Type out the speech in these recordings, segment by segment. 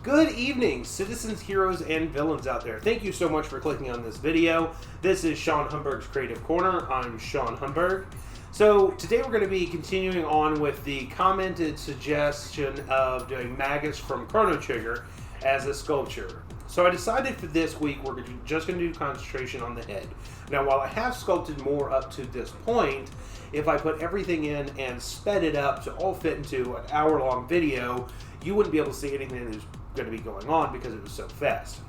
Good evening, citizens, heroes, and villains out there. Thank you so much for clicking on this video. This is Sean Humburg's Creative Corner. I'm Sean Humburg. So today we're going to be continuing on with the commented suggestion of doing Magus from Chrono Trigger as a sculpture. So I decided for this week we're just going to do concentration on the head. Now while I have sculpted more up to this point, if I put everything in and sped it up to all fit into an hour-long video, you wouldn't be able to see anything that's going to be going on because it was so fast.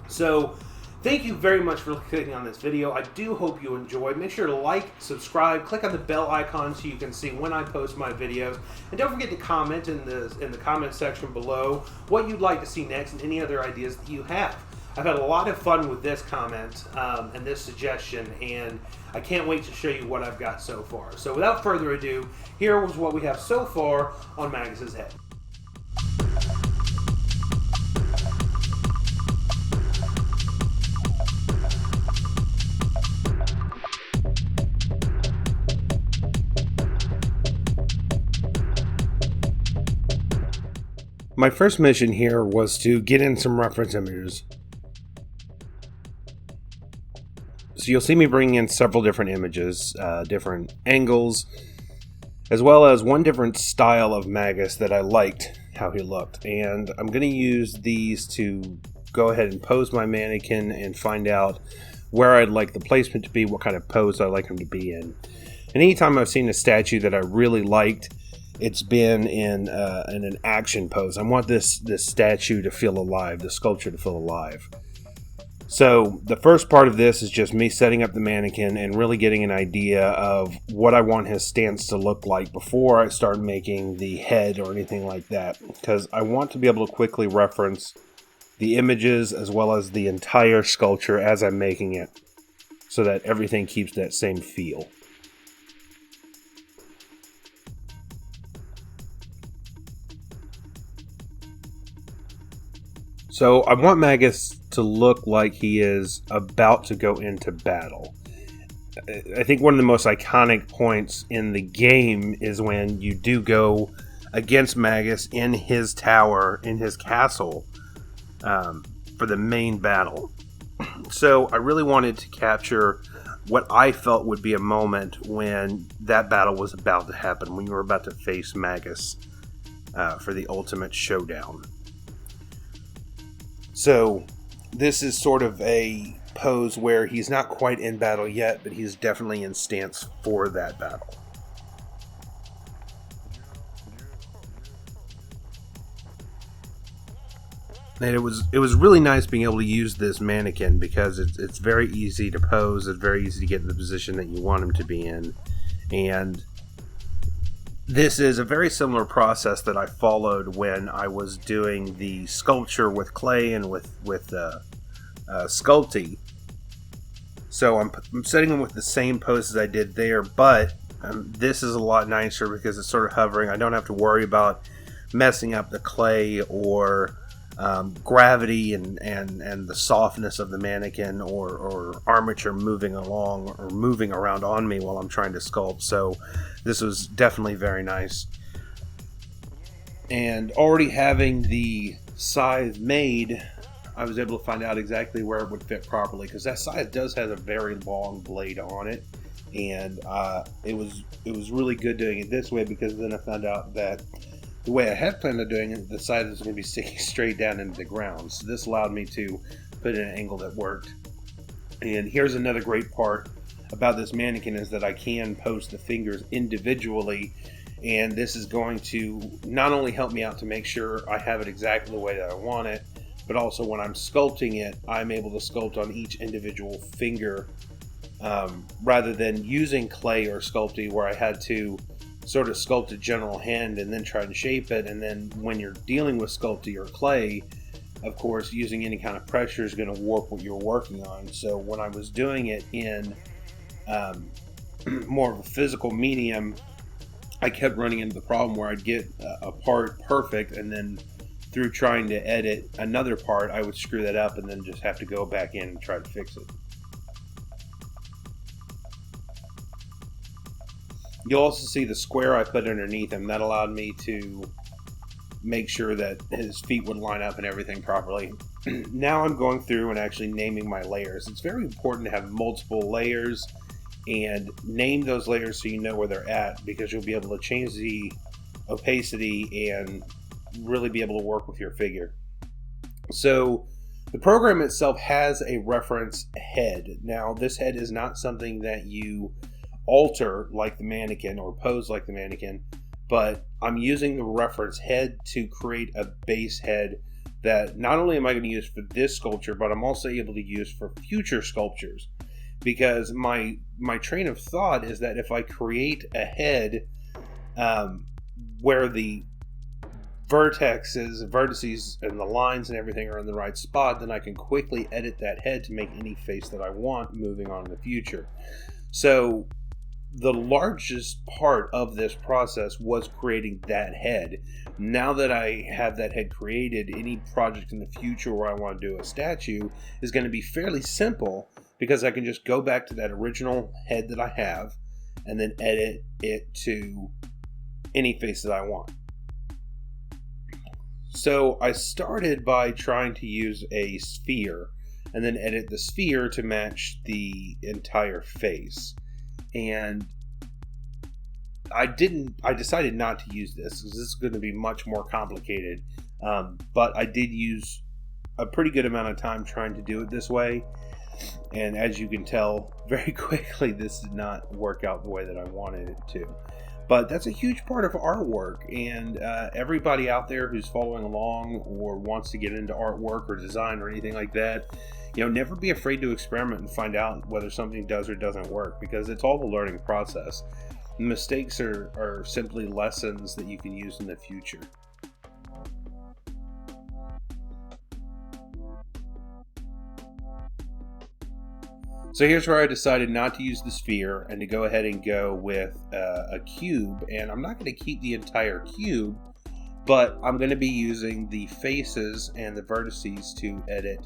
So thank you very much for clicking on this video. I do hope you enjoy. Make sure to like, subscribe, click on the bell icon so you can see when I post my videos, and don't forget to comment in the comment section below what you'd like to see next and any other ideas that you have. I've had a lot of fun with this comment and this suggestion, and I can't wait to show you what I've got so far. So without further ado, here was what we have so far on Magus's head. My first mission here was to get in some reference images. So you'll see me bringing in several different images, different angles, as well as one different style of Magus that I liked how he looked. And I'm going to use these to go ahead and pose my mannequin and find out where I'd like the placement to be, what kind of pose I'd like him to be in. And anytime I've seen a statue that I really liked, it's been in an action pose. I want this statue to feel alive, the sculpture to feel alive. So the first part of this is just me setting up the mannequin and really getting an idea of what I want his stance to look like before I start making the head or anything like that, because I want to be able to quickly reference the images as well as the entire sculpture as I'm making it, so that everything keeps that same feel. So I want Magus to look like he is about to go into battle. I think one of the most iconic points in the game is when you do go against Magus in his tower, in his castle, for the main battle. So I really wanted to capture what I felt would be a moment when that battle was about to happen, when you were about to face Magus for the ultimate showdown. So this is sort of a pose where he's not quite in battle yet, but he's definitely in stance for that battle. And it was really nice being able to use this mannequin because it's very easy to pose, it's very easy to get in the position that you want him to be in. And this is a very similar process that I followed when I was doing the sculpture with clay and with sculpting. So I'm setting them with the same pose as I did there, but this is a lot nicer because it's sort of hovering. I don't have to worry about messing up the clay or gravity and the softness of the mannequin or armature moving along or moving around on me while I'm trying to sculpt. So this was definitely very nice. And already having the scythe made, I was able to find out exactly where it would fit properly, because that scythe does have a very long blade on it, and it was really good doing it this way, because then I found out that the way I had planned on doing it, the scythe was going to be sticking straight down into the ground. So this allowed me to put in an angle that worked. And here's another great part about this mannequin, is that I can post the fingers individually, and this is going to not only help me out to make sure I have it exactly the way that I want it, but also when I'm sculpting it, I'm able to sculpt on each individual finger, rather than using clay or sculpting where I had to sort of sculpt a general hand and then try to shape it. And then when you're dealing with sculpting or clay, of course, using any kind of pressure is going to warp what you're working on. So when I was doing it in more of a physical medium, I kept running into the problem where I'd get a part perfect, and then through trying to edit another part, I would screw that up and then just have to go back in and try to fix it. You'll also see the square I put underneath him. That allowed me to make sure that his feet would line up and everything properly. Now I'm going through and actually naming my layers. It's very important to have multiple layers and name those layers so you know where they're at, because you'll be able to change the opacity and really be able to work with your figure. So the program itself has a reference head. Now this head is not something that you alter like the mannequin or pose like the mannequin, but I'm using the reference head to create a base head that not only am I going to use for this sculpture, but I'm also able to use for future sculptures. Because my train of thought is that if I create a head where the vertices and the lines and everything are in the right spot, then I can quickly edit that head to make any face that I want moving on in the future. So the largest part of this process was creating that head. Now that I have that head created, any project in the future where I want to do a statue is going to be fairly simple, because I can just go back to that original head that I have and then edit it to any face that I want. So I started by trying to use a sphere and then edit the sphere to match the entire face. And I decided not to use this because this is going to be much more complicated. But I did use a pretty good amount of time trying to do it this way. And as you can tell very quickly, this did not work out the way that I wanted it to. But that's a huge part of artwork, and everybody out there who's following along or wants to get into artwork or design or anything like that, never be afraid to experiment and find out whether something does or doesn't work, because it's all the learning process. Mistakes are simply lessons that you can use in the future. So here's where I decided not to use the sphere and to go ahead and go with a cube. And I'm not going to keep the entire cube, but I'm going to be using the faces and the vertices to edit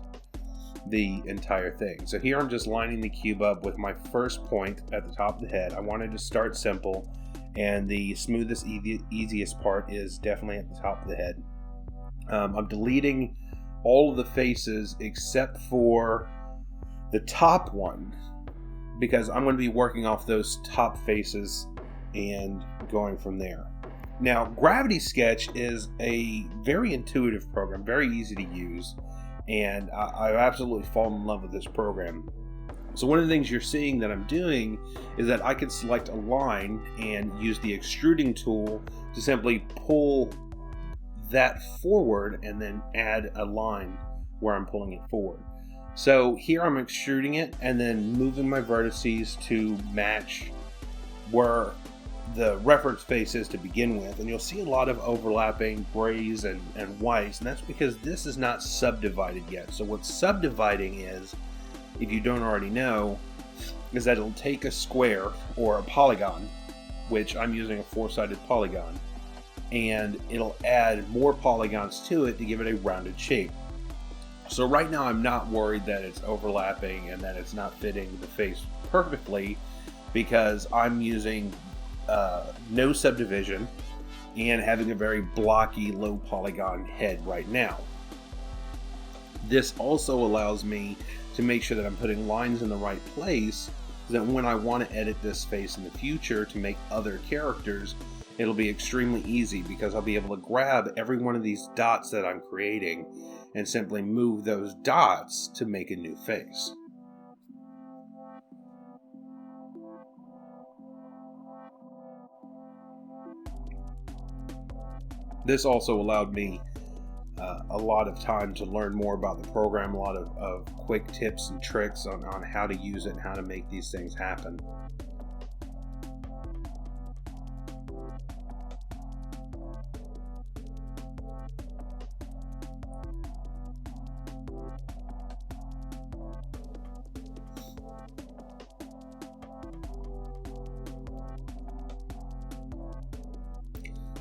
the entire thing. So here I'm just lining the cube up with my first point at the top of the head. I wanted to start simple, and the smoothest, easiest part is definitely at the top of the head. I'm deleting all of the faces except for the top one, because I'm going to be working off those top faces and going from there. Now, Gravity Sketch is a very intuitive program, very easy to use, and I've absolutely fallen in love with this program. So one of the things you're seeing that I'm doing is that I can select a line and use the extruding tool to simply pull that forward and then add a line where I'm pulling it forward. So here I'm extruding it and then moving my vertices to match where the reference face is to begin with. And you'll see a lot of overlapping grays and whites, and that's because this is not subdivided yet. So what subdividing is, if you don't already know, is that it'll take a square or a polygon, which I'm using a 4-sided polygon, and it'll add more polygons to it to give it a rounded shape. So right now I'm not worried that it's overlapping and that it's not fitting the face perfectly, because I'm using no subdivision and having a very blocky, low polygon head right now. This also allows me to make sure that I'm putting lines in the right place, so that when I want to edit this face in the future to make other characters, it'll be extremely easy, because I'll be able to grab every one of these dots that I'm creating and simply move those dots to make a new face. This also allowed me a lot of time to learn more about the program, a lot of quick tips and tricks on how to use it and how to make these things happen.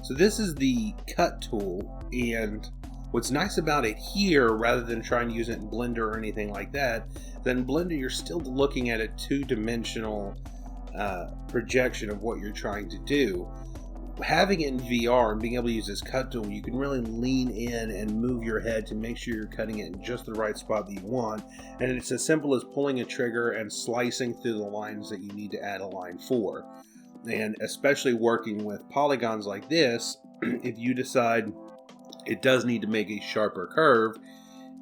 So this is the cut tool, and what's nice about it here, rather than trying to use it in Blender or anything like that, then in Blender you're still looking at a two-dimensional projection of what you're trying to do. having it in VR and being able to use this cut tool, you can really lean in and move your head to make sure you're cutting it in just the right spot that you want. And it's as simple as pulling a trigger and slicing through the lines that you need to add a line for. And especially working with polygons like this, if you decide it does need to make a sharper curve,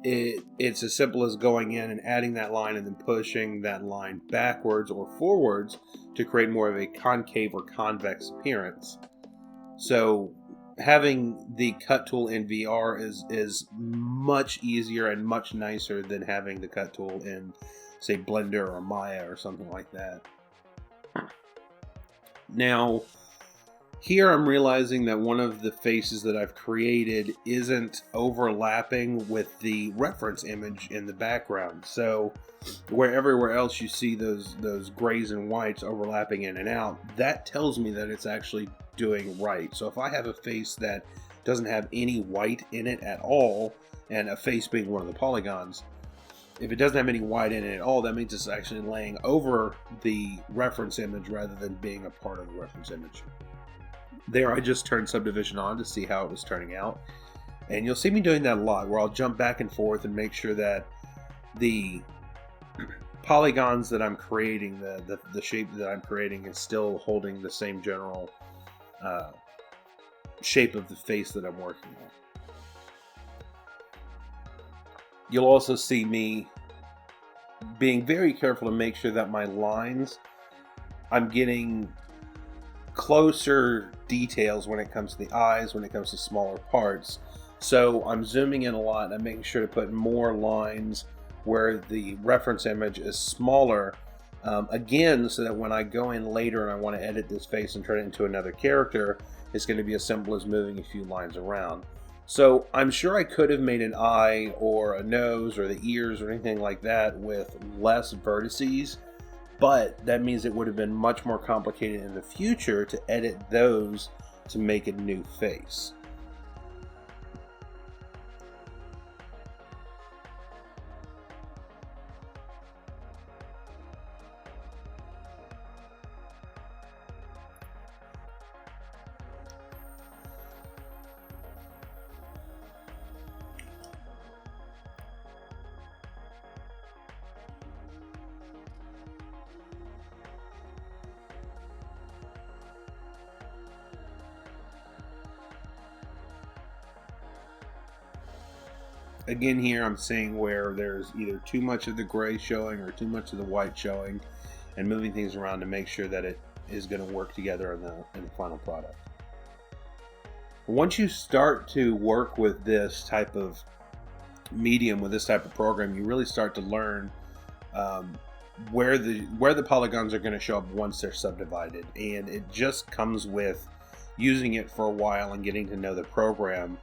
it's as simple as going in and adding that line and then pushing that line backwards or forwards to create more of a concave or convex appearance. So having the cut tool in VR is much easier and much nicer than having the cut tool in, say, Blender or Maya or something like that. Now, here I'm realizing that one of the faces that I've created isn't overlapping with the reference image in the background. So where everywhere else you see those grays and whites overlapping in and out, that tells me that it's actually doing right. So if I have a face that doesn't have any white in it at all, and a face being one of the polygons, if it doesn't have any white in it at all, that means it's actually laying over the reference image rather than being a part of the reference image. There, I just turned subdivision on to see how it was turning out. And you'll see me doing that a lot, where I'll jump back and forth and make sure that the polygons that I'm creating, the shape that I'm creating, is still holding the same general shape of the face that I'm working on. You'll also see me being very careful to make sure that my lines, I'm getting closer details when it comes to the eyes, when it comes to smaller parts. So I'm zooming in a lot and I'm making sure to put more lines where the reference image is smaller, again, so that when I go in later and I want to edit this face and turn it into another character, it's going to be as simple as moving a few lines around. So I'm sure I could have made an eye or a nose or the ears or anything like that with less vertices, but that means it would have been much more complicated in the future to edit those to make a new face. Again, here I'm seeing where there's either too much of the gray showing or too much of the white showing, and moving things around to make sure that it is going to work together in the final product. Once you start to work with this type of medium, with this type of program, you really start to learn where the polygons are going to show up once they're subdivided, and it just comes with using it for a while and getting to know the program.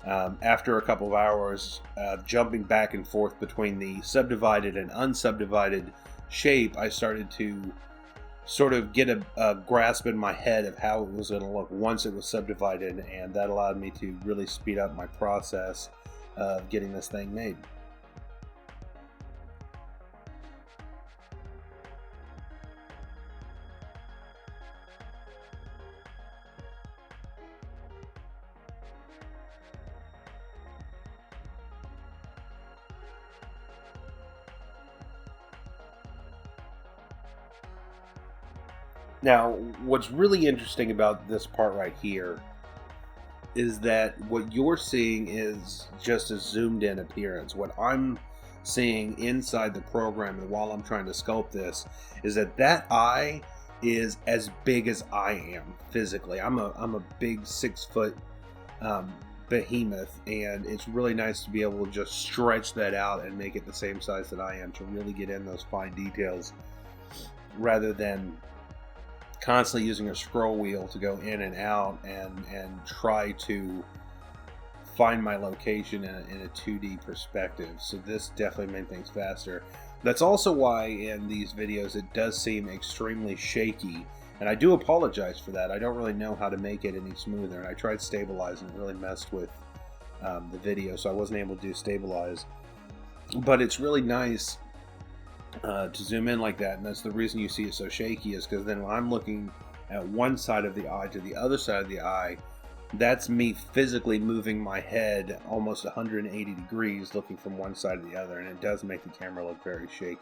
After a couple of hours jumping back and forth between the subdivided and unsubdivided shape, I started to sort of get a grasp in my head of how it was going to look once it was subdivided, and that allowed me to really speed up my process of getting this thing made. Now, what's really interesting about this part right here is that what you're seeing is just a zoomed in appearance. What I'm seeing inside the program, and while I'm trying to sculpt this, is that eye is as big as I am physically. I'm a big 6-foot behemoth, and it's really nice to be able to just stretch that out and make it the same size that I am, to really get in those fine details rather than constantly using a scroll wheel to go in and out and try to find my location in a 2D perspective. So this definitely made things faster. That's also why in these videos it does seem extremely shaky, and I do apologize for that. I don't really know how to make it any smoother, and I tried stabilizing, it really messed with the video, so I wasn't able to do stabilize. But it's really nice to zoom in like that, and that's the reason you see it so shaky, is because then when I'm looking at one side of the eye to the other side of the eye, that's me physically moving my head almost 180 degrees looking from one side to the other, and it does make the camera look very shaky.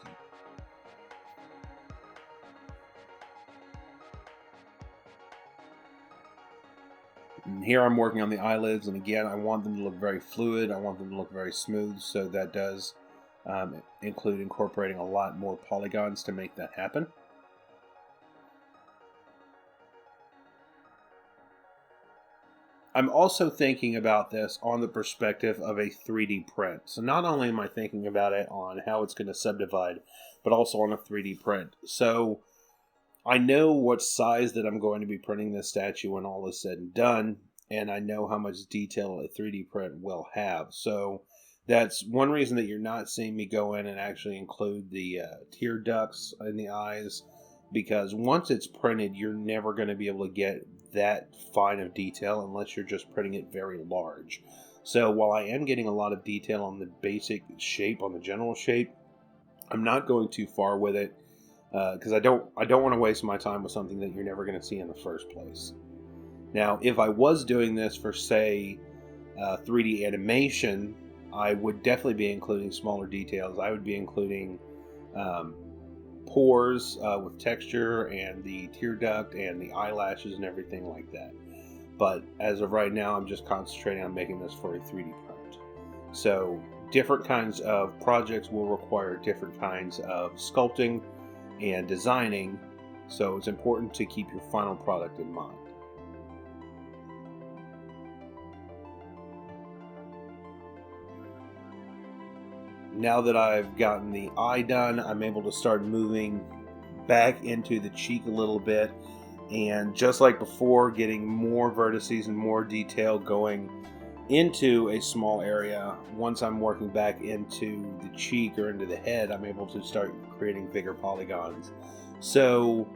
And here I'm working on the eyelids, and again, I want them to look very fluid. I want them to look very smooth, so that does include incorporating a lot more polygons to make that happen. I'm also thinking about this on the perspective of a 3D print. So not only am I thinking about it on how it's going to subdivide, but also on a 3D print. So I know what size that I'm going to be printing this statue when all is said and done, and I know how much detail a 3D print will have. So that's one reason that you're not seeing me go in and actually include the tear ducts in the eyes, because once it's printed, you're never going to be able to get that fine of detail unless you're just printing it very large. So while I am getting a lot of detail on the basic shape, on the general shape, I'm not going too far with it because I don't want to waste my time with something that you're never going to see in the first place. Now, if I was doing this for, say, 3D animation, I would definitely be including smaller details. I would be including pores with texture and the tear duct and the eyelashes and everything like that. But as of right now, I'm just concentrating on making this for a 3D print. So different kinds of projects will require different kinds of sculpting and designing, so it's important to keep your final product in mind. Now that I've gotten the eye done, I'm able to start moving back into the cheek a little bit, and just like before, getting more vertices and more detail going into a small area. Once I'm working back into the cheek or into the head, I'm able to start creating bigger polygons. So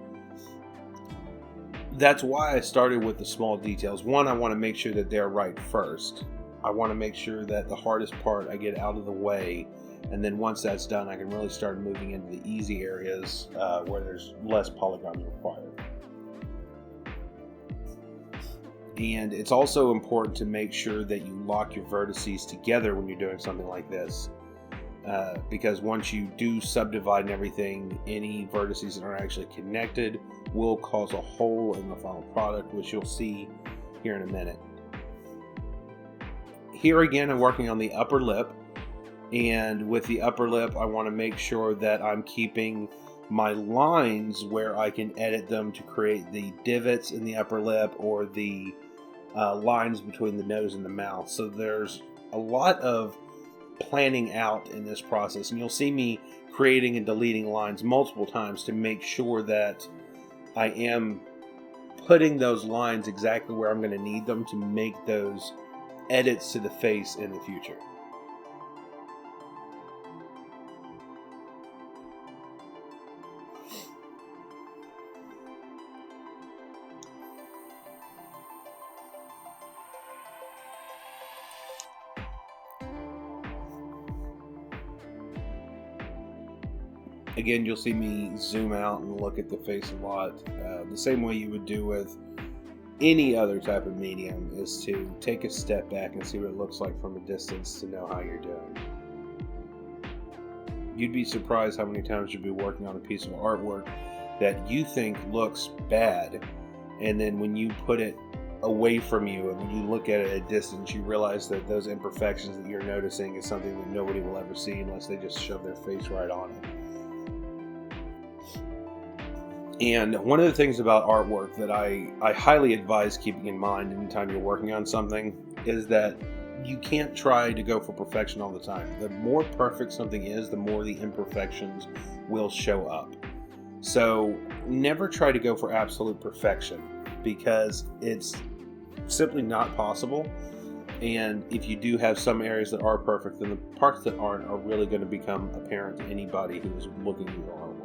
that's why I started with the small details. One, I want to make sure that they're right first. I want to make sure that the hardest part I get out of the way, and then once that's done, I can really start moving into the easy areas where there's less polygons required. And it's also important to make sure that you lock your vertices together when you're doing something like this. Because once you do subdivide and everything, any vertices that are actually connected will cause a hole in the final product, which you'll see here in a minute. Here again, I'm working on the upper lip, and with the upper lip, I want to make sure that I'm keeping my lines where I can edit them to create the divots in the upper lip or the lines between the nose and the mouth. So there's a lot of planning out in this process, and you'll see me creating and deleting lines multiple times to make sure that I am putting those lines exactly where I'm going to need them to make those edits to the face in the future. Again, you'll see me zoom out and look at the face a lot. The same way you would do with any other type of medium is to take a step back and see what it looks like from a distance to know how you're doing. You'd be surprised how many times you'll be working on a piece of artwork that you think looks bad, and then when you put it away from you and when you look at it at a distance, you realize that those imperfections that you're noticing is something that nobody will ever see unless they just shove their face right on it. And one of the things about artwork that I highly advise keeping in mind anytime you're working on something is that you can't try to go for perfection all the time. The more perfect something is, the more the imperfections will show up. So never try to go for absolute perfection, because it's simply not possible. And if you do have some areas that are perfect, then the parts that aren't are really going to become apparent to anybody who is looking at your artwork.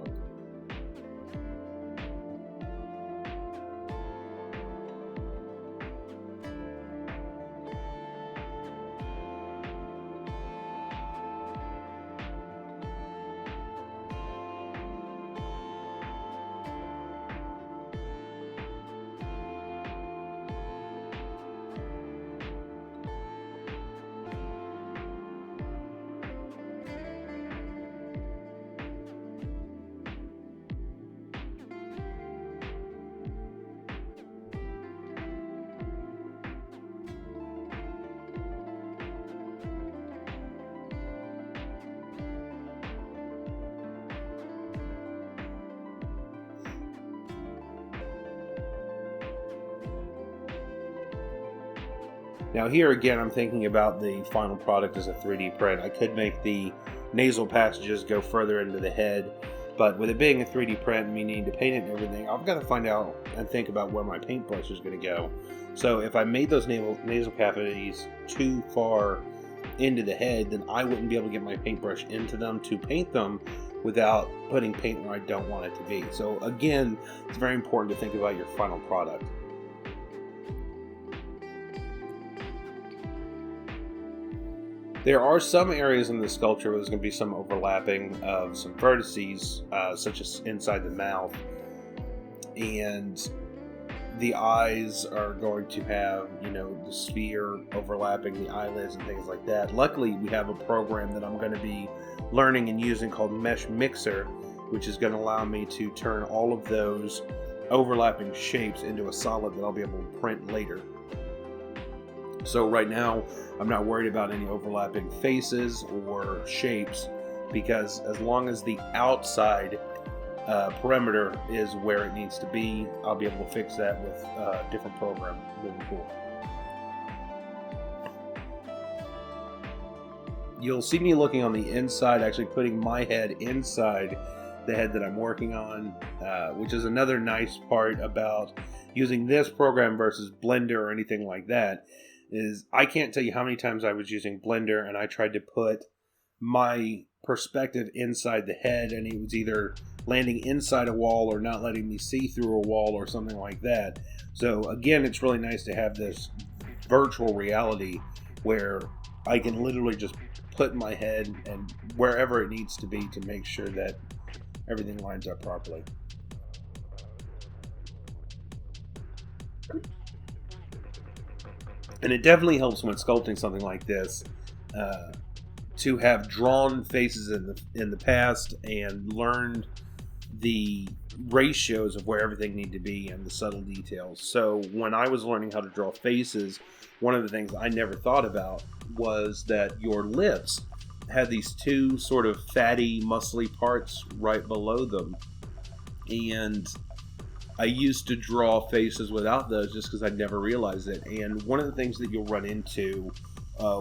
Now here again, I'm thinking about the final product as a 3D print. I could make the nasal passages go further into the head, but with it being a 3D print and me needing to paint it and everything, I've got to find out and think about where my paintbrush is going to go. So if I made those nasal cavities too far into the head, then I wouldn't be able to get my paintbrush into them to paint them without putting paint where I don't want it to be. So again, it's very important to think about your final product. There are some areas in the sculpture where there's going to be some overlapping of some vertices, such as inside the mouth, and the eyes are going to have, the sphere overlapping the eyelids and things like that. Luckily, we have a program that I'm going to be learning and using called Mesh Mixer, which is going to allow me to turn all of those overlapping shapes into a solid that I'll be able to print later. So right now, I'm not worried about any overlapping faces or shapes, because as long as the outside perimeter is where it needs to be, I'll be able to fix that with a different program moving forward. You'll see me looking on the inside, actually putting my head inside the head that I'm working on, which is another nice part about using this program versus Blender or anything like that. Is I can't tell you how many times I was using Blender and I tried to put my perspective inside the head, and it was either landing inside a wall or not letting me see through a wall or something like that. So again, it's really nice to have this virtual reality where I can literally just put my head and wherever it needs to be to make sure that everything lines up properly. And it definitely helps when sculpting something like this to have drawn faces in the past and learned the ratios of where everything needed to be and the subtle details. So when I was learning how to draw faces, one of the things I never thought about was that your lips had these two sort of fatty, muscly parts right below them. And I used to draw faces without those just because I'd never realized it. And one of the things that you'll run into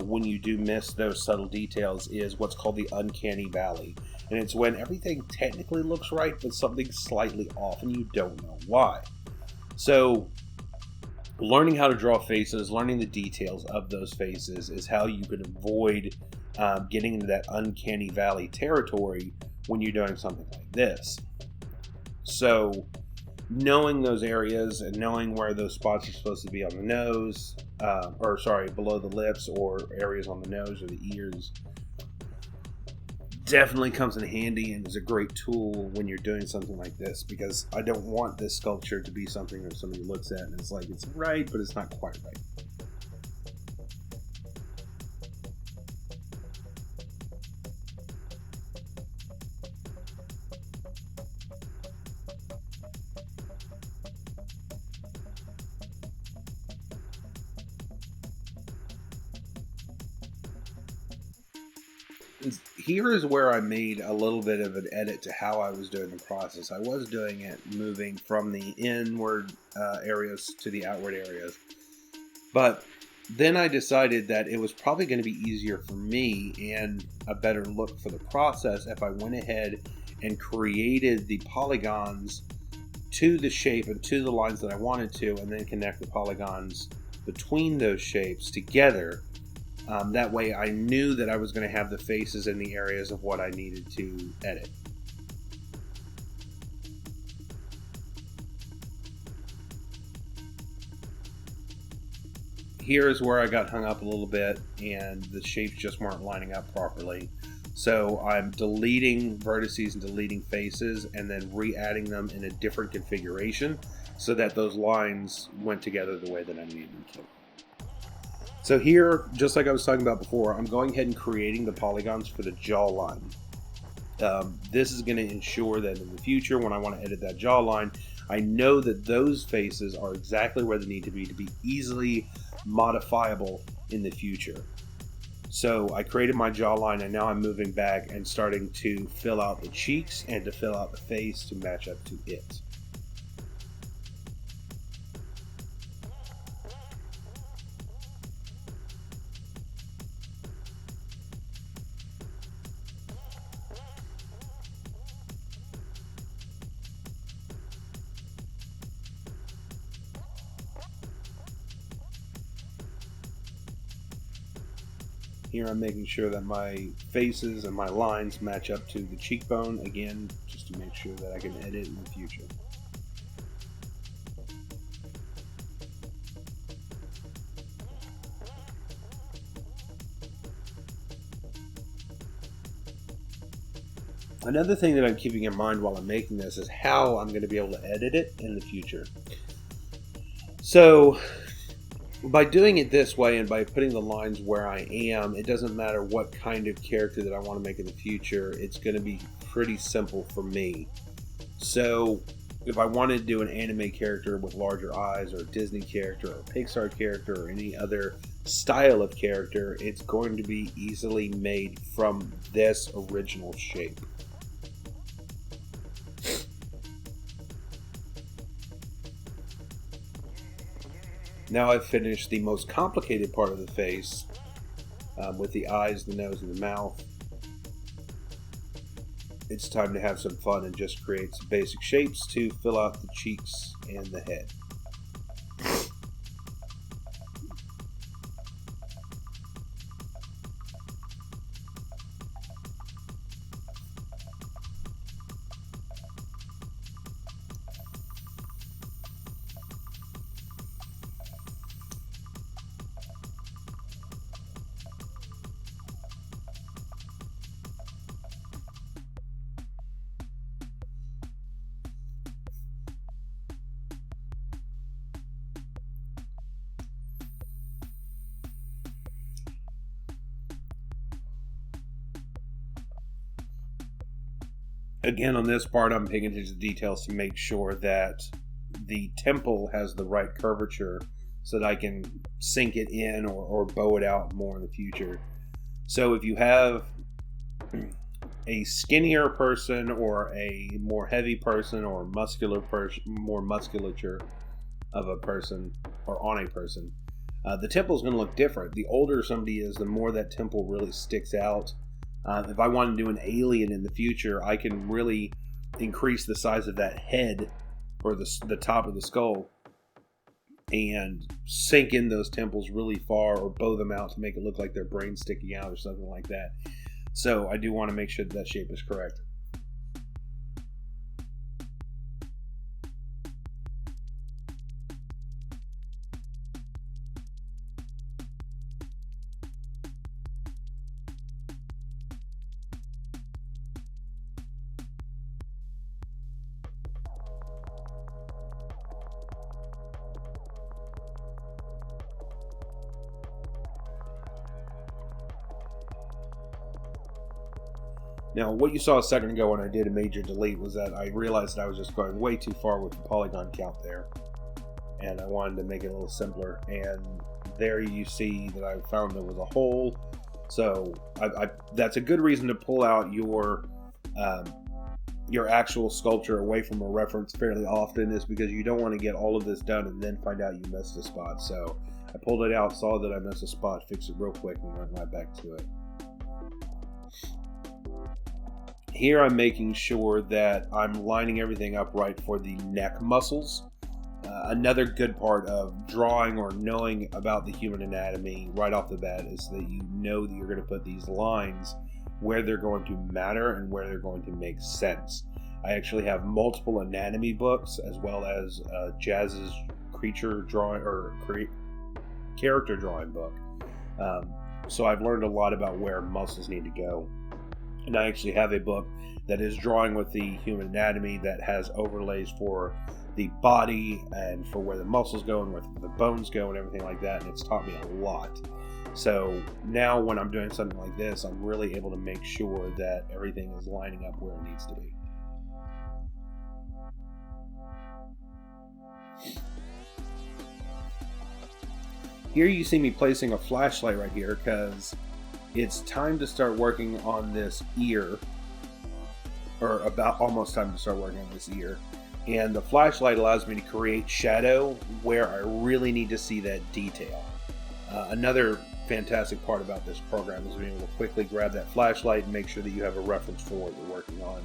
when you do miss those subtle details is what's called the uncanny valley. And it's when everything technically looks right, but something's slightly off and you don't know why. So learning how to draw faces, learning the details of those faces is how you can avoid getting into that uncanny valley territory when you're doing something like this. So knowing those areas and knowing where those spots are supposed to be on the nose, below the lips, or areas on the nose or the ears, definitely comes in handy and is a great tool when you're doing something like this, because I don't want this sculpture to be something that somebody looks at and it's like, it's right, but it's not quite right. Here is where I made a little bit of an edit to how I was doing the process. I was doing it moving from the inward areas to the outward areas. But then I decided that it was probably going to be easier for me and a better look for the process if I went ahead and created the polygons to the shape and to the lines that I wanted to, and then connect the polygons between those shapes together. That way I knew that I was going to have the faces in the areas of what I needed to edit. Here's where I got hung up a little bit and the shapes just weren't lining up properly. So I'm deleting vertices and deleting faces and then re-adding them in a different configuration so that those lines went together the way that I needed them to. So here, just like I was talking about before, I'm going ahead and creating the polygons for the jawline. This is going to ensure that in the future, when I want to edit that jawline, I know that those faces are exactly where they need to be easily modifiable in the future. So I created my jawline, and now I'm moving back and starting to fill out the cheeks and to fill out the face to match up to it. Here I'm making sure that my faces and my lines match up to the cheekbone, again, just to make sure that I can edit in the future. Another thing that I'm keeping in mind while I'm making this is how I'm going to be able to edit it in the future. So, by doing it this way and by putting the lines where I am, it doesn't matter what kind of character that I want to make in the future, it's going to be pretty simple for me. So, if I wanted to do an anime character with larger eyes, or a Disney character, or a Pixar character, or any other style of character, it's going to be easily made from this original shape. Now I've finished the most complicated part of the face with the eyes, the nose, and the mouth. It's time to have some fun and just create some basic shapes to fill out the cheeks and the head. Again, on this part, I'm paying attention to details to make sure that the temple has the right curvature so that I can sink it in or bow it out more in the future. So if you have a skinnier person or a more heavy person or muscular person, more musculature of a person or on a person, the temple is going to look different. The older somebody is, the more that temple really sticks out. If I want to do an alien in the future, I can really increase the size of that head or the top of the skull and sink in those temples really far or bow them out to make it look like their brain's sticking out or something like that. So I do want to make sure that shape is correct. Now, what you saw a second ago when I did a major delete was that I realized that I was just going way too far with the polygon count there. And I wanted to make it a little simpler. And there you see that I found there was a hole. So that's a good reason to pull out your actual sculpture away from a reference fairly often, is because you don't want to get all of this done and then find out you missed a spot. So I pulled it out, saw that I missed a spot, fixed it real quick, and went right back to it. Here I'm making sure that I'm lining everything up right for the neck muscles. Another good part of drawing or knowing about the human anatomy right off the bat is that you know that you're going to put these lines where they're going to matter and where they're going to make sense. I actually have multiple anatomy books as well as Jazz's creature drawing or character drawing book. So I've learned a lot about where muscles need to go. And I actually have a book that is drawing with the human anatomy that has overlays for the body and for where the muscles go and where the bones go and everything like that. And it's taught me a lot. So now when I'm doing something like this, I'm really able to make sure that everything is lining up where it needs to be. Here you see me placing a flashlight right here because it's time to start working on this ear, or about almost time to start working on this ear. And the flashlight allows me to create shadow where I really need to see that detail. Another fantastic part about this program is being able to quickly grab that flashlight and make sure that you have a reference for what you're working on.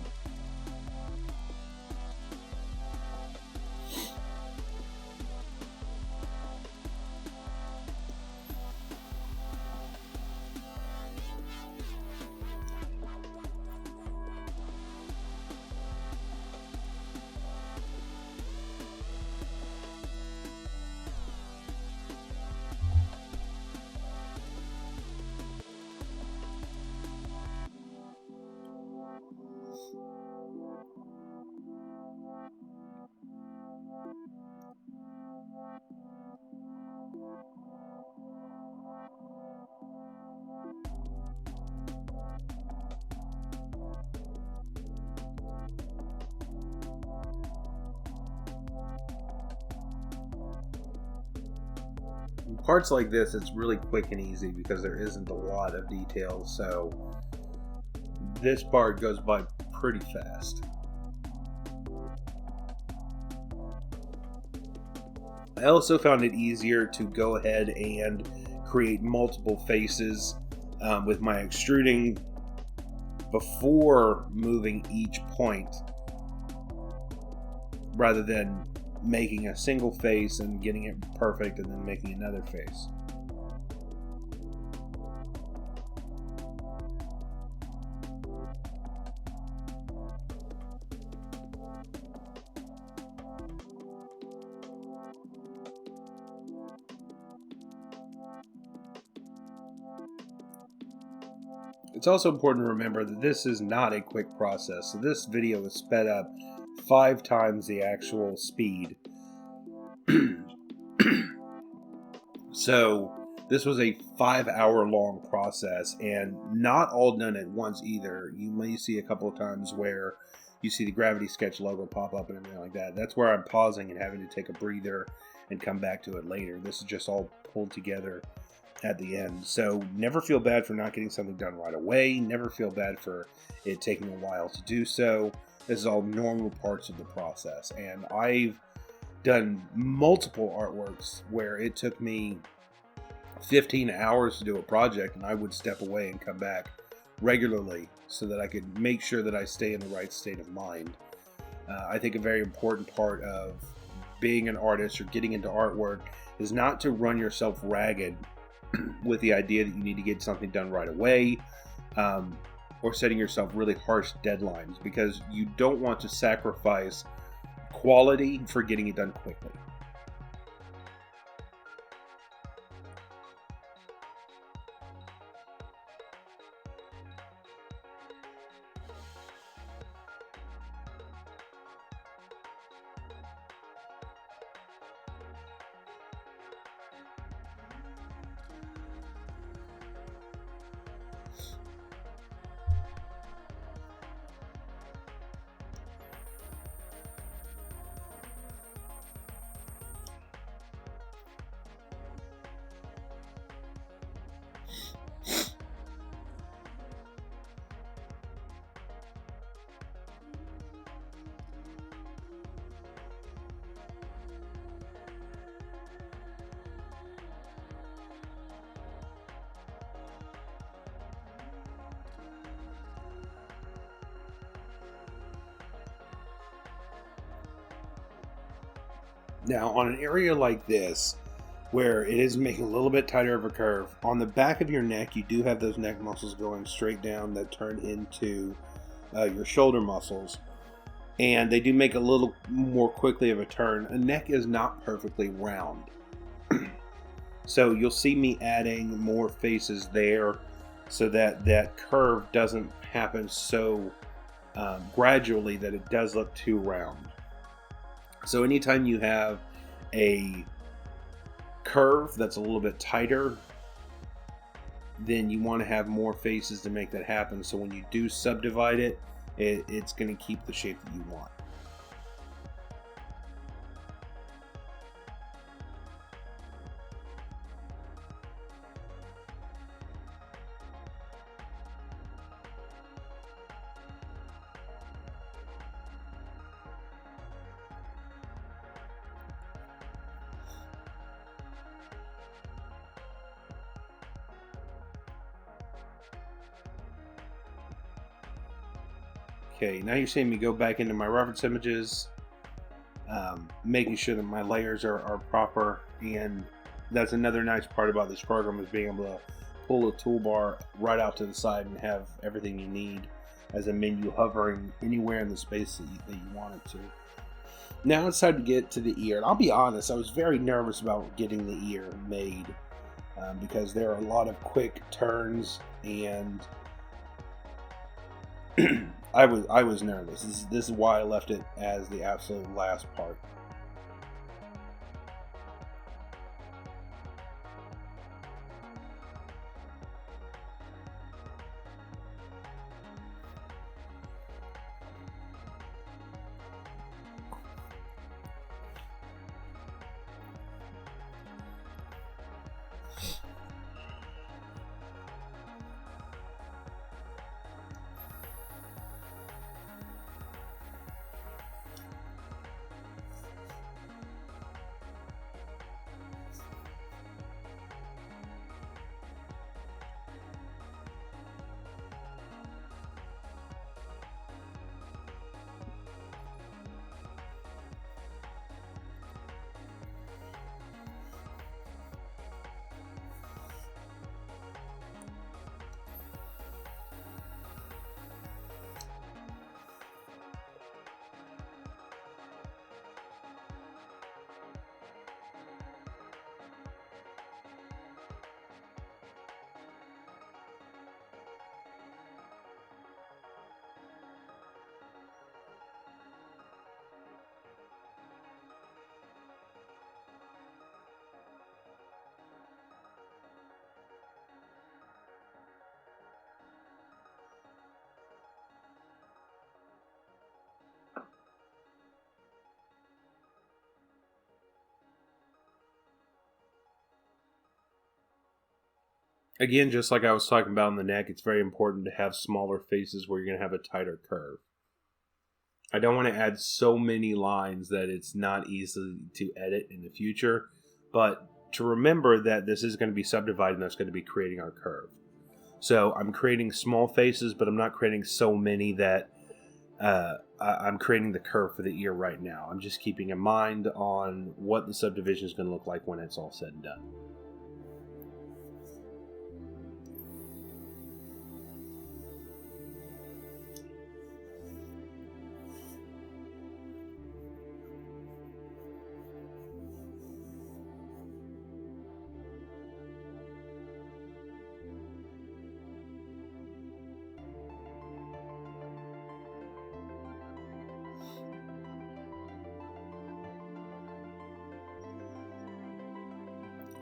Parts like this, it's really quick and easy because there isn't a lot of details, so this part goes by pretty fast. I also found it easier to go ahead and create multiple faces with my extruding before moving each point, rather than making a single face and getting it perfect and then making another face. It's also important to remember that this is not a quick process, so this video is sped up 5 times the actual speed. So this was a 5-hour long process, and not all done at once either. You may see a couple of times where you see the Gravity Sketch logo pop up and everything like that. That's where I'm pausing and having to take a breather and come back to it later. This is just all pulled together at the end. So never feel bad for not getting something done right away. Never feel bad for it taking a while to do so. This is all normal parts of the process. And I've done multiple artworks where it took me 15 hours to do a project, and I would step away and come back regularly so that I could make sure that I stay in the right state of mind. I think a very important part of being an artist or getting into artwork is not to run yourself ragged with the idea that you need to get something done right away, or setting yourself really harsh deadlines, because you don't want to sacrifice quality for getting it done quickly. Now, on an area like this, where it is making a little bit tighter of a curve, on the back of your neck, you do have those neck muscles going straight down that turn into your shoulder muscles. And they do make a little more quickly of a turn. A neck is not perfectly round. So you'll see me adding more faces there so that that curve doesn't happen so gradually that it does look too round. So anytime you have a curve that's a little bit tighter, then you want to have more faces to make that happen. So when you do subdivide it, it's going to keep the shape that you want. Okay, now you're seeing me go back into my reference images, making sure that my layers are proper, and that's another nice part about this program, is being able to pull a toolbar right out to the side and have everything you need as a menu hovering anywhere in the space that you want it to. Now it's time to get to the ear, and I'll be honest, I was very nervous about getting the ear made because there are a lot of quick turns, and I was nervous. This is why I left it as the absolute last part. Again, just like I was talking about in the neck, it's very important to have smaller faces where you're going to have a tighter curve. I don't want to add so many lines that it's not easy to edit in the future, but to remember that this is going to be subdivided and that's going to be creating our curve. So I'm creating small faces, but I'm not creating so many that I'm creating the curve for the ear right now. I'm just keeping in mind on what the subdivision is going to look like when it's all said and done.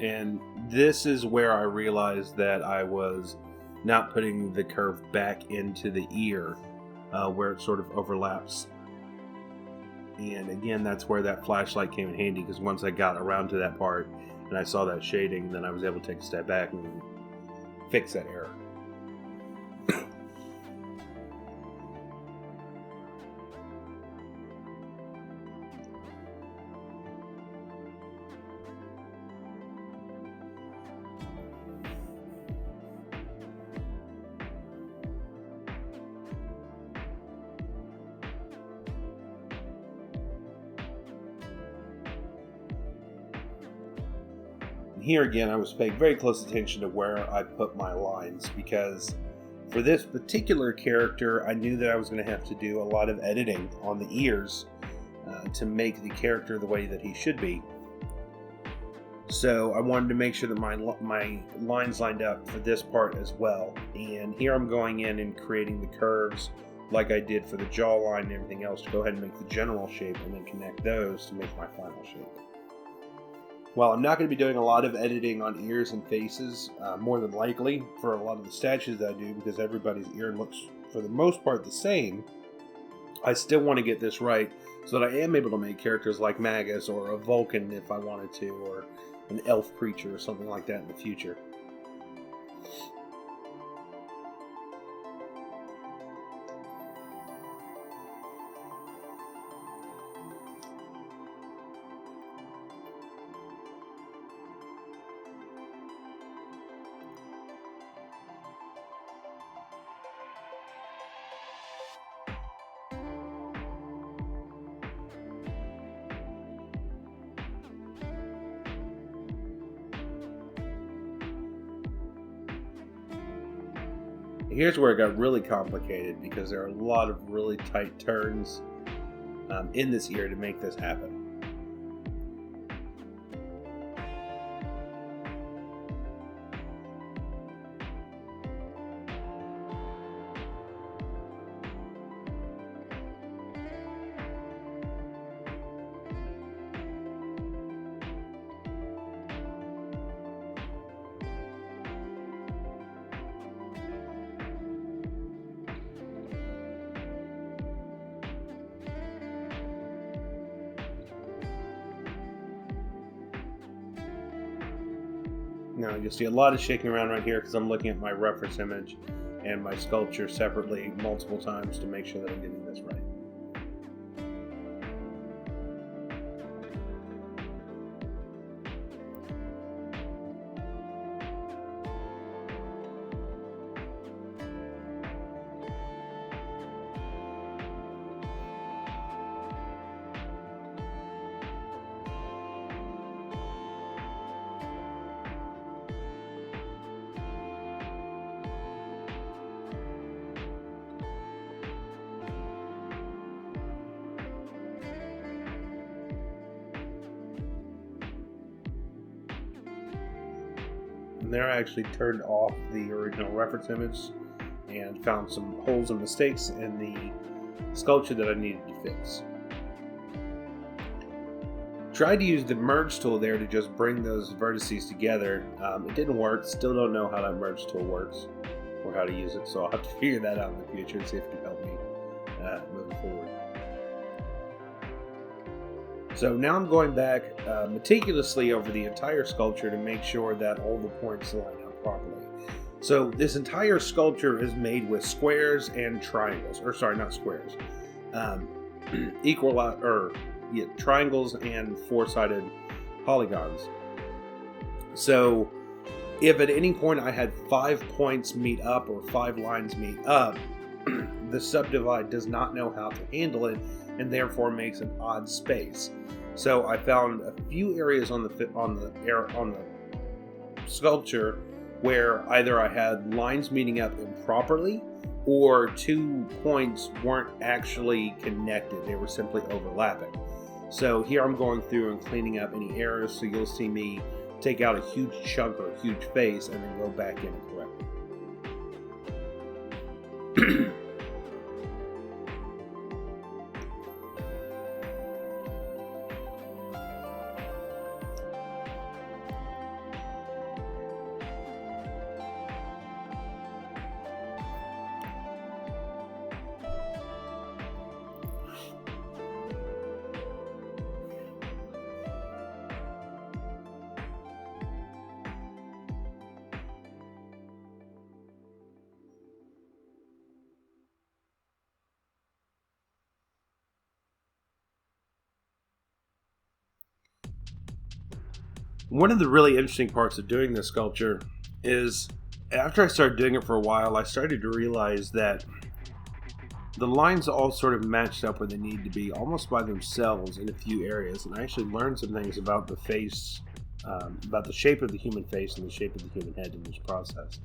And this is where I realized that I was not putting the curve back into the ear where it sort of overlaps. And again, that's where that flashlight came in handy, because once I got around to that part and I saw that shading, then I was able to take a step back and fix that error. Here again, I was paying very close attention to where I put my lines, because for this particular character, I knew that I was going to have to do a lot of editing on the ears to make the character the way that he should be. So I wanted to make sure that my lines lined up for this part as well. And here I'm going in and creating the curves like I did for the jawline and everything else to go ahead and make the general shape, and then connect those to make my final shape. While I'm not going to be doing a lot of editing on ears and faces, more than likely, for a lot of the statues that I do, because everybody's ear looks, for the most part, the same, I still want to get this right so that I am able to make characters like Magus or a Vulcan if I wanted to, or an elf creature or something like that in the future. Here's where it got really complicated, because there are a lot of really tight turns in this ear to make this happen. Now you'll see a lot of shaking around right here because I'm looking at my reference image and my sculpture separately multiple times to make sure that I'm getting this right. And there I actually turned off the original reference image and found some holes and mistakes in the sculpture that I needed to fix. Tried to use the merge tool there to just bring those vertices together. It didn't work. Still don't know how that merge tool works or how to use it, so I'll have to figure that out in the future and see if it can help me moving forward. So now I'm going back meticulously over the entire sculpture to make sure that all the points line up properly. So this entire sculpture is made with squares and triangles, or sorry, not squares, triangles and four-sided polygons. So if at any point I had 5 points meet up or 5 lines meet up, the subdivide does not know how to handle it and therefore makes an odd space. So I found a few areas on the sculpture where either I had lines meeting up improperly or 2 points weren't actually connected. They were simply overlapping. So here I'm going through and cleaning up any errors, so you'll see me take out a huge chunk or a huge face and then go back in and correct it. One of the really interesting parts of doing this sculpture is, after I started doing it for a while, I started to realize that the lines all sort of matched up where they need to be, almost by themselves in a few areas, and I actually learned some things about the face, about the shape of the human face and the shape of the human head in this process.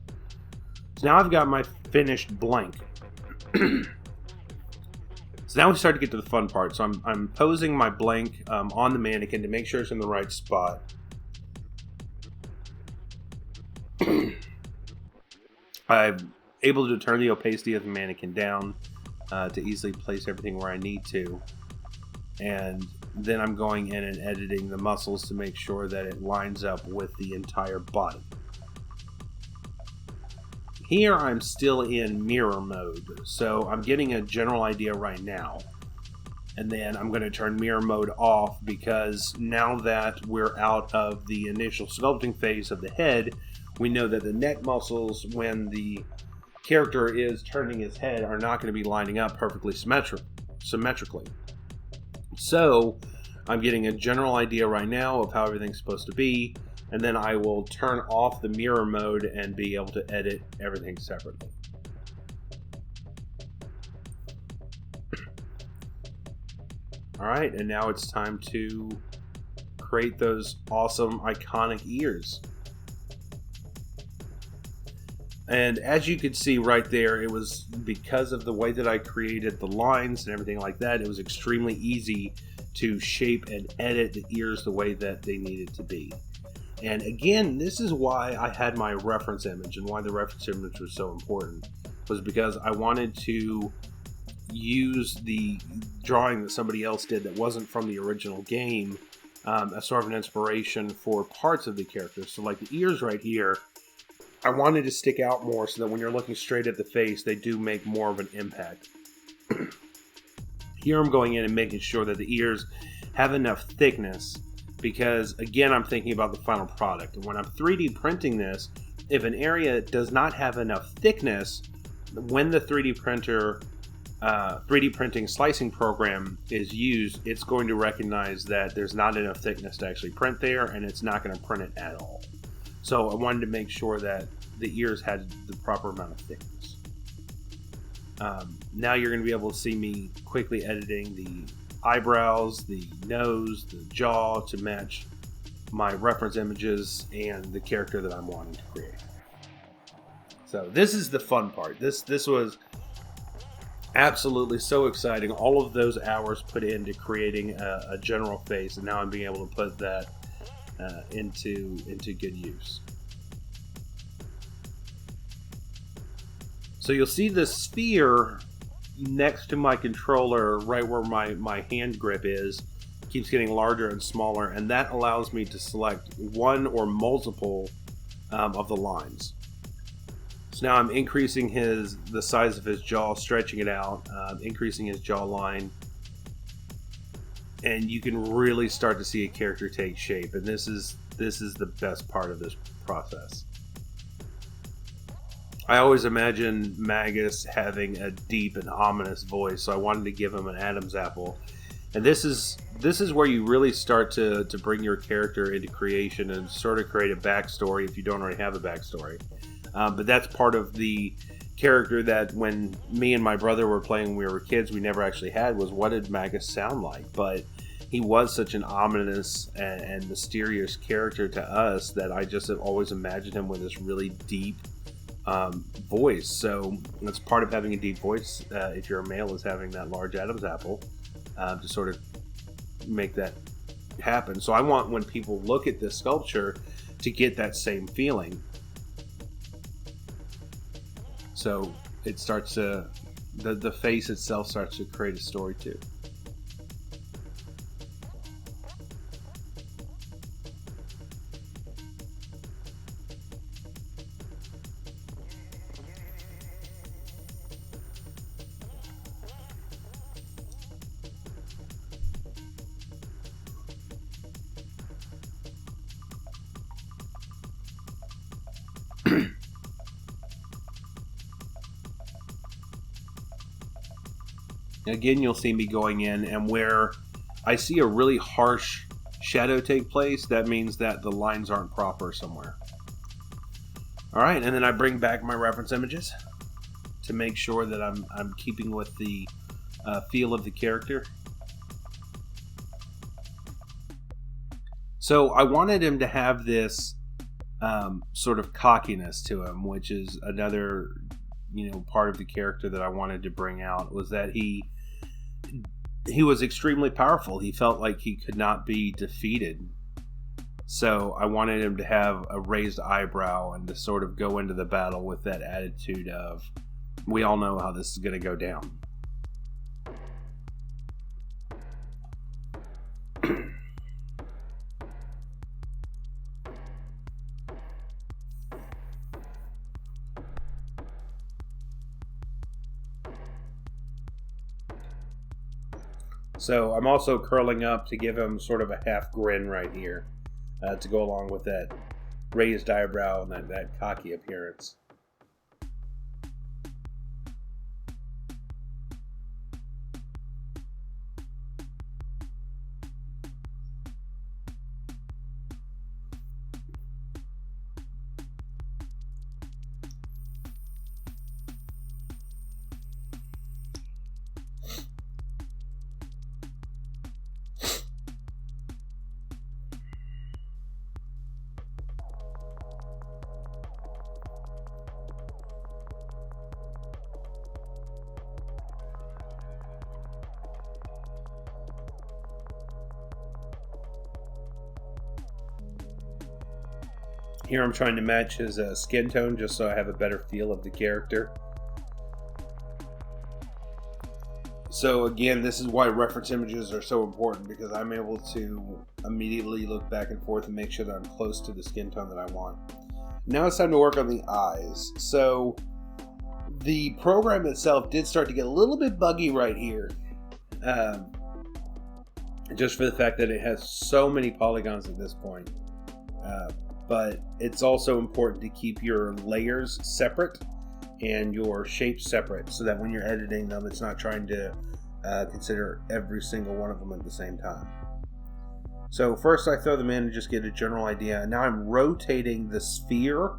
So now I've got my finished blank. So now we start to get to the fun part. So I'm posing my blank on the mannequin to make sure it's in the right spot. I'm able to turn the opacity of the mannequin down to easily place everything where I need to. And then I'm going in and editing the muscles to make sure that it lines up with the entire body. Here I'm still in mirror mode, so I'm getting a general idea right now. And then I'm going to turn mirror mode off, because now that we're out of the initial sculpting phase of the head, we know that the neck muscles, when the character is turning his head, are not going to be lining up perfectly symmetrically. So I'm getting a general idea right now of how everything's supposed to be, and then I will turn off the mirror mode and be able to edit everything separately. Alright, and now it's time to create those awesome iconic ears. And as you could see right there, it was because of the way that I created the lines and everything like that, it was extremely easy to shape and edit the ears the way that they needed to be. And again, this is why I had my reference image, and why the reference image was so important, was because I wanted to use the drawing that somebody else did that wasn't from the original game as sort of an inspiration for parts of the character. So like the ears right here, I wanted to stick out more so that when you're looking straight at the face, they do make more of an impact. Here I'm going in and making sure that the ears have enough thickness, because again, I'm thinking about the final product. And when I'm 3D printing this, if an area does not have enough thickness, when the 3D printing slicing program is used, it's going to recognize that there's not enough thickness to actually print there, and it's not going to print it at all. So I wanted to make sure that the ears had the proper amount of thickness. Now you're going to be able to see me quickly editing the eyebrows, the nose, the jaw to match my reference images and the character that I'm wanting to create. So this is the fun part. This was absolutely so exciting. All of those hours put into creating a general face, and now I'm being able to put that into good use. So you'll see the sphere next to my controller, right where my hand grip is, keeps getting larger and smaller, and that allows me to select one or multiple of the lines. So now I'm increasing the size of his jaw, stretching it out, increasing his jawline, and you can really start to see a character take shape. And this is the best part of this process. I always imagine Magus having a deep and ominous voice, so I wanted to give him an Adam's apple. And this is where you really start to bring your character into creation and sort of create a backstory if you don't already have a backstory. But that's part of the character that when me and my brother were playing when we were kids, we never actually had, was what did Magus sound like? But he was such an ominous and mysterious character to us that I just have always imagined him with this really deep voice. So that's part of having a deep voice, if you're a male, is having that large Adam's apple to sort of make that happen. So I want, when people look at this sculpture, to get that same feeling. So it starts to, the face itself starts to create a story too. Again, you'll see me going in, and where I see a really harsh shadow take place, that means that the lines aren't proper somewhere. Alright, and then I bring back my reference images to make sure that I'm keeping with the feel of the character. So I wanted him to have this sort of cockiness to him, which is another part of the character that I wanted to bring out, was that he was extremely powerful. He felt like he could not be defeated. So I wanted him to have a raised eyebrow and to sort of go into the battle with that attitude of, we all know how this is going to go down. So I'm also curling up to give him sort of a half grin right here to go along with that raised eyebrow and that cocky appearance. Here I'm trying to match his skin tone just so I have a better feel of the character. So again, this is why reference images are so important, because I'm able to immediately look back and forth and make sure that I'm close to the skin tone that I want. Now it's time to work on the eyes. So the program itself did start to get a little bit buggy right here. Just for the fact that it has so many polygons at this point. But it's also important to keep your layers separate and your shapes separate, so that when you're editing them, it's not trying to consider every single one of them at the same time. So first I throw them in and just get a general idea. And now I'm rotating the sphere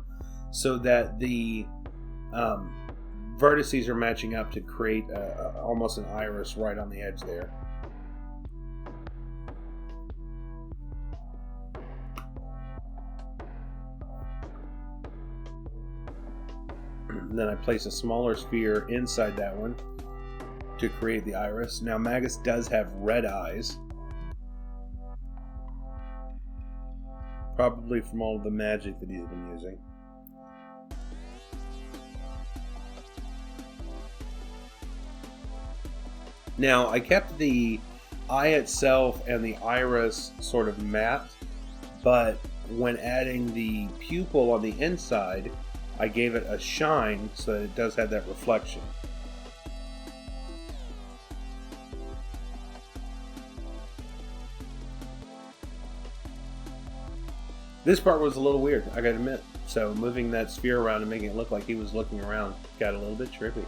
so that the vertices are matching up to create almost an iris right on the edge there. And then I place a smaller sphere inside that one to create the iris. Now Magus does have red eyes, probably from all of the magic that he's been using. Now I kept the eye itself and the iris sort of matte, but when adding the pupil on the inside, I gave it a shine so that it does have that reflection. This part was a little weird, I gotta admit. So moving that sphere around and making it look like he was looking around got a little bit trippy.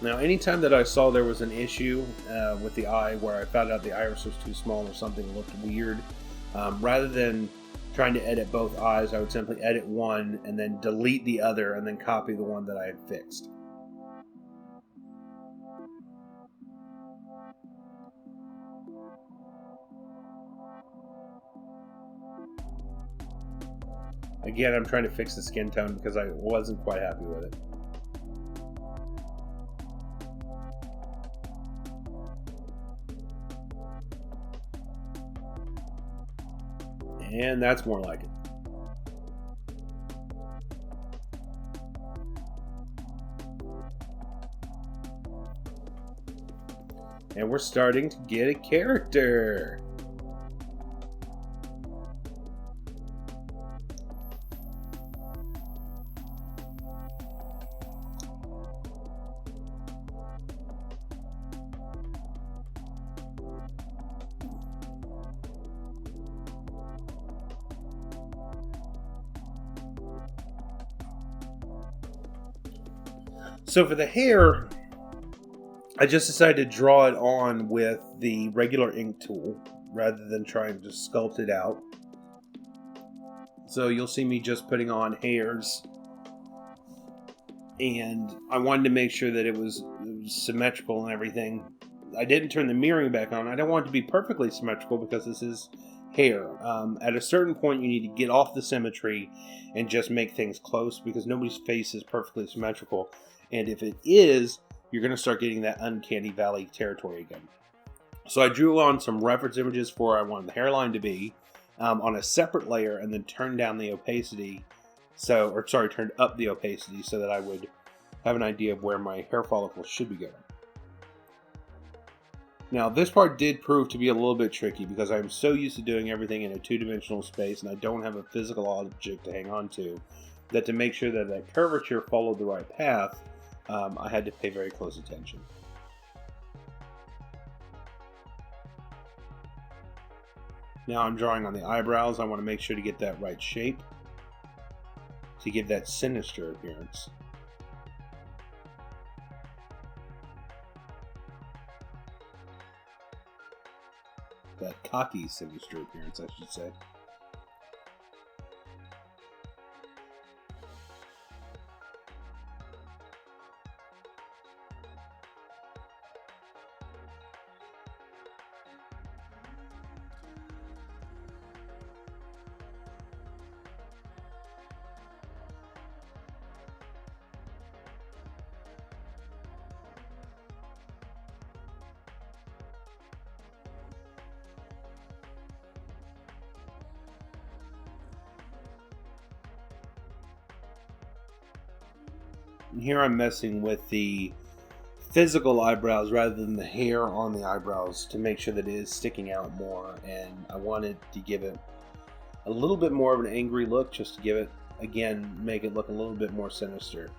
Now, anytime that I saw there was an issue with the eye, where I found out the iris was too small or something looked weird, rather than trying to edit both eyes, I would simply edit one and then delete the other and then copy the one that I had fixed. Again, I'm trying to fix the skin tone because I wasn't quite happy with it. And that's more like it. And we're starting to get a character. So for the hair, I just decided to draw it on with the regular ink tool rather than trying to sculpt it out. So you'll see me just putting on hairs, and I wanted to make sure that it was symmetrical and everything. I didn't turn the mirroring back on. I don't want it to be perfectly symmetrical because this is hair. At a certain point, you need to get off the symmetry and just make things close, because nobody's face is perfectly symmetrical. And if it is, you're going to start getting that uncanny valley territory again. So I drew on some reference images for where I wanted the hairline to be on a separate layer, and then turned down the opacity. Turned up the opacity so that I would have an idea of where my hair follicles should be going. Now, this part did prove to be a little bit tricky because I'm so used to doing everything in a two-dimensional space, and I don't have a physical object to hang on to, that to make sure that that curvature followed the right path, I had to pay very close attention. Now I'm drawing on the eyebrows. I want to make sure to get that right shape to give that sinister appearance. That cocky, sinister appearance, I should say. And here I'm messing with the physical eyebrows rather than the hair on the eyebrows to make sure that it is sticking out more, and I wanted to give it a little bit more of an angry look, just to give it, again, make it look a little bit more sinister.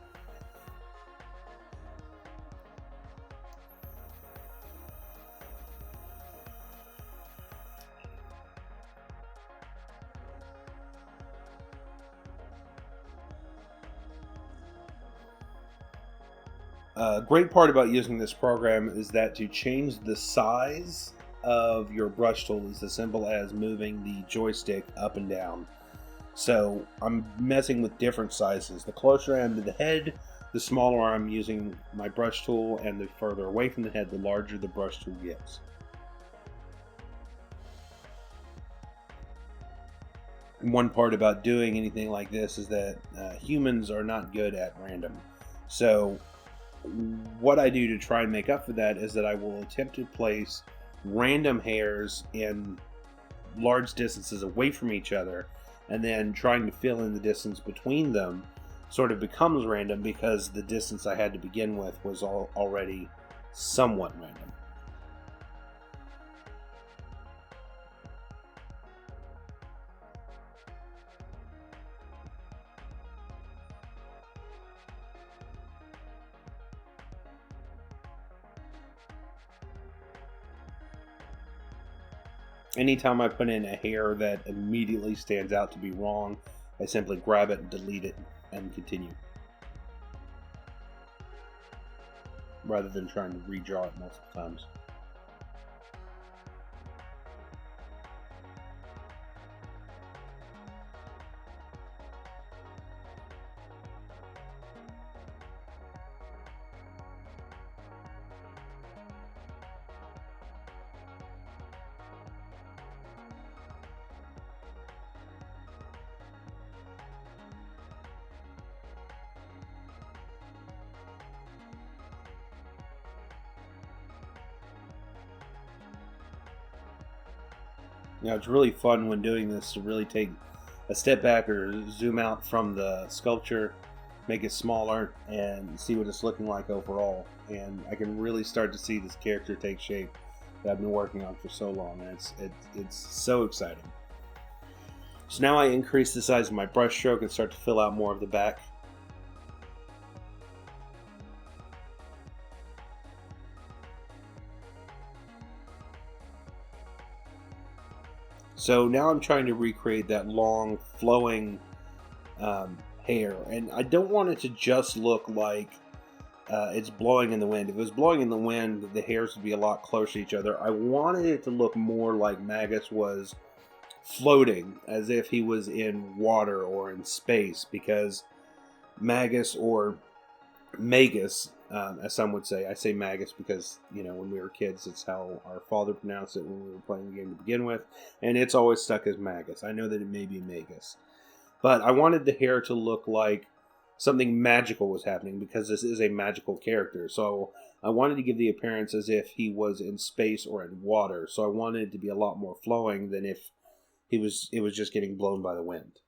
A great part about using this program is that to change the size of your brush tool is as simple as moving the joystick up and down. So I'm messing with different sizes. The closer I am to the head, the smaller I'm using my brush tool, and the further away from the head, the larger the brush tool gets. And one part about doing anything like this is that humans are not good at random. So what I do to try and make up for that is that I will attempt to place random hairs in large distances away from each other, and then trying to fill in the distance between them sort of becomes random because the distance I had to begin with was already somewhat random. Anytime I put in a hair that immediately stands out to be wrong, I simply grab it and delete it and continue, rather than trying to redraw it multiple times. It's really fun when doing this to really take a step back or zoom out from the sculpture, make it smaller, and see what it's looking like overall. And I can really start to see this character take shape that I've been working on for so long, and it's so exciting. So now I increase the size of my brush stroke and start to fill out more of the back. So now I'm trying to recreate that long, flowing hair, and I don't want it to just look like it's blowing in the wind. If it was blowing in the wind, the hairs would be a lot closer to each other. I wanted it to look more like Magus was floating, as if he was in water or in space, because Magus, or Magus, as some would say. I say Magus because, when we were kids, it's how our father pronounced it when we were playing the game to begin with, and it's always stuck as Magus. I know that it may be Magus. But I wanted the hair to look like something magical was happening, because this is a magical character. So I wanted to give the appearance as if he was in space or in water. So I wanted it to be a lot more flowing than if it was just getting blown by the wind.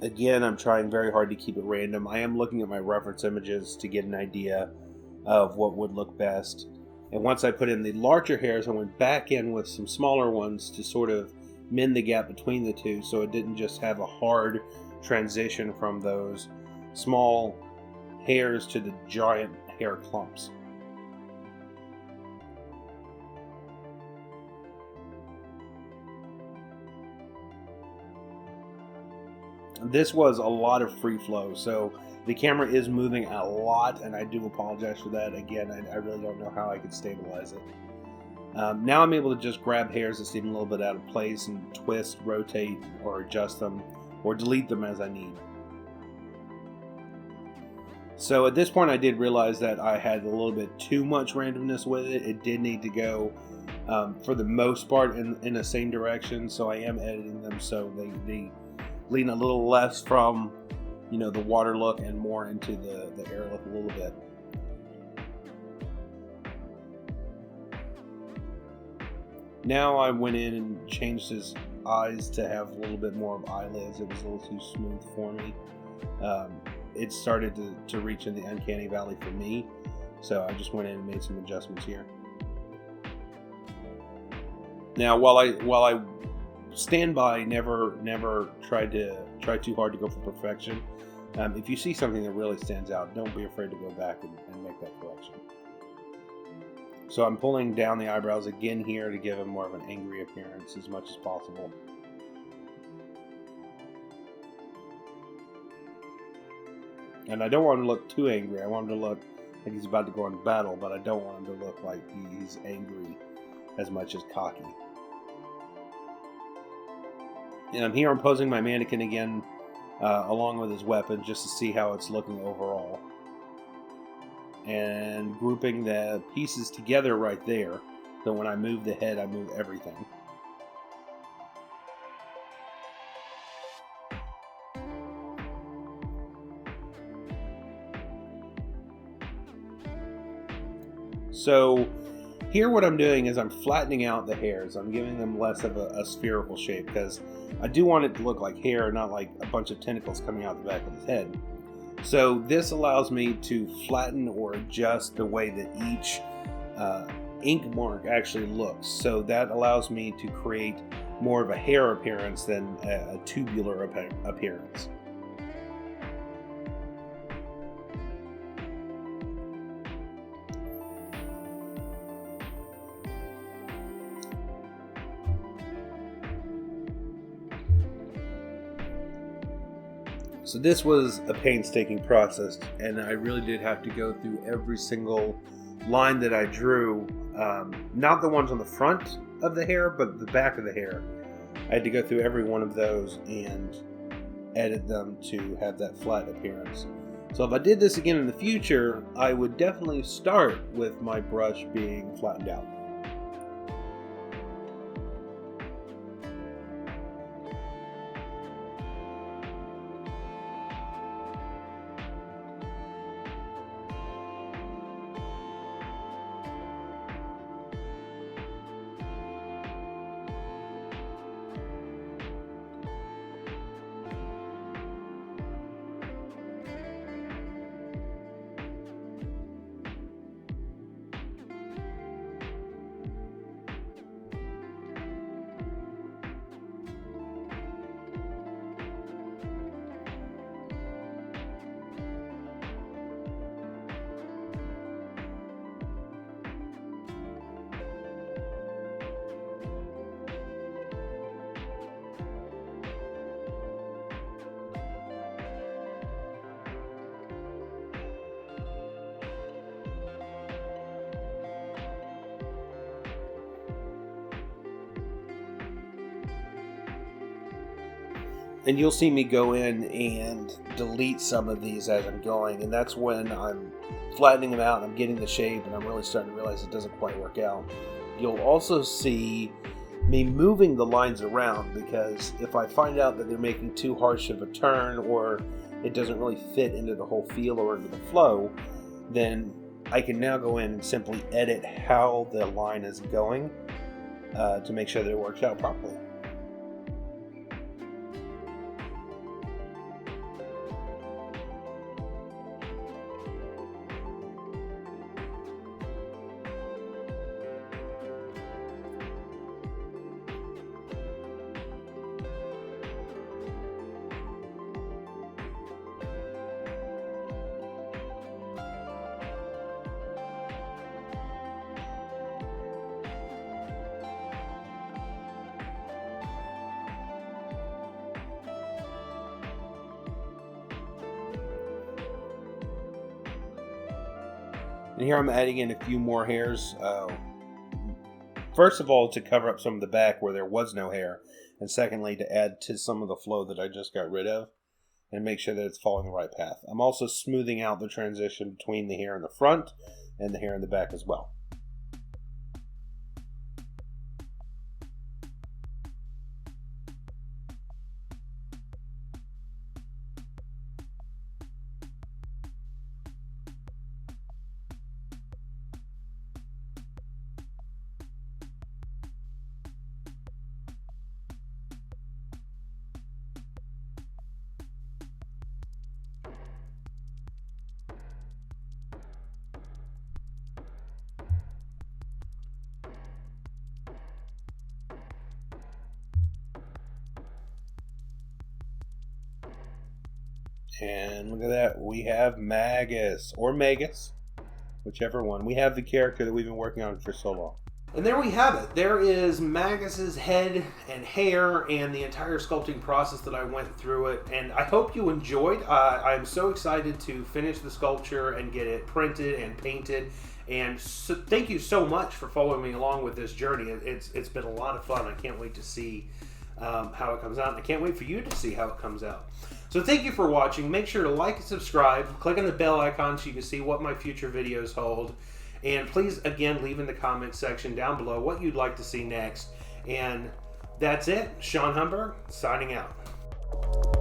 Again, I'm trying very hard to keep it random. I am looking at my reference images to get an idea of what would look best. And once I put in the larger hairs, I went back in with some smaller ones to sort of mend the gap between the two, so it didn't just have a hard transition from those small hairs to the giant hair clumps. This was a lot of free flow, so the camera is moving a lot, and I do apologize for that. Again, I really don't know how I could stabilize it. Now I'm able to just grab hairs that seem a little bit out of place and twist, rotate, or adjust them, or delete them as I need. So at this point I did realize that I had a little bit too much randomness with it. It did need to go, for the most part, in the same direction, so I am editing them so they lean a little less from, the water look and more into the air look a little bit. Now I went in and changed his eyes to have a little bit more of eyelids. It was a little too smooth for me. It started to reach in the uncanny valley for me, so I just went in and made some adjustments here. Now, while I stand by, never try too hard to go for perfection. If you see something that really stands out, don't be afraid to go back and make that correction. So I'm pulling down the eyebrows again here to give him more of an angry appearance as much as possible. And I don't want him to look too angry. I want him to look like he's about to go into battle, but I don't want him to look like he's angry as much as cocky. And I'm here posing my mannequin again, along with his weapon, just to see how it's looking overall. And grouping the pieces together right there, so when I move the head, I move everything. So Here what I'm doing is I'm flattening out the hairs. I'm giving them less of a spherical shape because I do want it to look like hair, not like a bunch of tentacles coming out the back of his head. So this allows me to flatten or adjust the way that each ink mark actually looks. So that allows me to create more of a hair appearance than a tubular appearance. So this was a painstaking process, and I really did have to go through every single line that I drew, not the ones on the front of the hair, but the back of the hair. I had to go through every one of those and edit them to have that flat appearance. So if I did this again in the future, I would definitely start with my brush being flattened out. And you'll see me go in and delete some of these as I'm going, and that's when I'm flattening them out and I'm getting the shape and I'm really starting to realize it doesn't quite work out. You'll also see me moving the lines around, because if I find out that they're making too harsh of a turn or it doesn't really fit into the whole feel or into the flow, then I can now go in and simply edit how the line is going to make sure that it works out properly. And here I'm adding in a few more hairs. First of all, to cover up some of the back where there was no hair. And secondly, to add to some of the flow that I just got rid of and make sure that it's following the right path. I'm also smoothing out the transition between the hair in the front and the hair in the back as well. And look at that, we have Magus, or Magus, whichever one. We have the character that we've been working on for so long. And there we have it. There is Magus's head and hair and the entire sculpting process that I went through it. And I hope you enjoyed. I'm so excited to finish the sculpture and get it printed and painted. And so, thank you so much for following me along with this journey. It's been a lot of fun. I can't wait to see how it comes out. And I can't wait for you to see how it comes out. So thank you for watching. Make sure to like and subscribe. Click on the bell icon so you can see what my future videos hold. And please, again, leave in the comment section down below what you'd like to see next. And that's it. Sean Humburg, signing out.